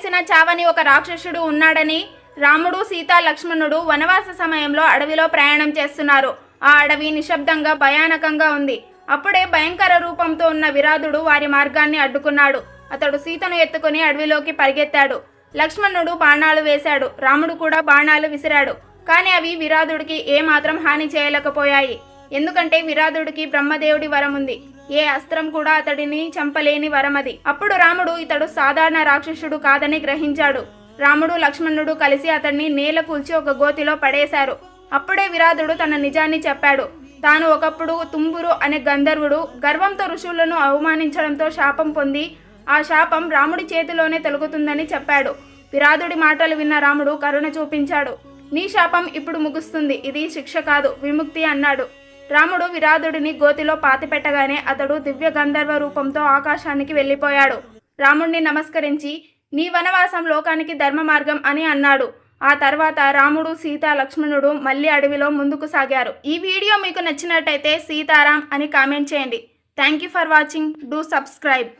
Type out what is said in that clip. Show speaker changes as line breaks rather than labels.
తెలిసిన చావని ఒక రాక్షసుడు ఉన్నాడని రాముడు సీత లక్ష్మణుడు వనవాస సమయంలో అడవిలో ప్రయాణం చేస్తున్నారు. ఆ అడవి నిశ్శబ్దంగా భయానకంగా ఉంది. అప్పుడే భయంకర రూపంతో ఉన్న విరాధుడు వారి మార్గాన్ని అడ్డుకున్నాడు. అతడు సీతను ఎత్తుకుని అడవిలోకి పరిగెత్తాడు. లక్ష్మణుడు బాణాలు వేశాడు. రాముడు కూడా బాణాలు విసిరాడు. కానీ అవి విరాధుడికి ఏమాత్రం హాని చేయలేకపోయాయి. ఎందుకంటే విరాధుడికి బ్రహ్మదేవుడి వరం ఉంది. ఏ అస్త్రం కూడా అతడిని చంపలేని వరమది. అప్పుడు రాముడు ఇతడు సాధారణ రాక్షసుడు కాదని గ్రహించాడు. రాముడు లక్ష్మణుడు కలిసి అతన్ని నేల కూల్చి ఒక గోతిలో పడేశారు. అప్పుడే విరాధుడు తన నిజాన్ని చెప్పాడు. తాను ఒకప్పుడు తుంబురు అనే గంధర్వుడు గర్వంతో ఋషులను అవమానించడంతో శాపం పొంది ఆ శాపం రాముడి చేతిలోనే తొలగుతుందని చెప్పాడు. విరాధుడి మాటలు విన్న రాముడు కరుణ చూపించాడు. నీ శాపం ఇప్పుడు ముగుస్తుంది. ఇది శిక్ష కాదు, విముక్తి అన్నాడు. రాముడు విరాధుడిని గోతిలో పాతిపెట్టగానే అతడు దివ్య గంధర్వ రూపంతో ఆకాశానికి వెళ్ళిపోయాడు. రాముడిని నమస్కరించి నీ వనవాసం లోకానికి ధర్మ మార్గం అని అన్నాడు. ఆ తర్వాత రాముడు సీత లక్ష్మణుడు మళ్ళీ అడవిలో ముందుకు సాగారు. ఈ వీడియో మీకు నచ్చినట్టయితే సీతారాం అని కామెంట్ చేయండి. Thank you for watching. Do subscribe.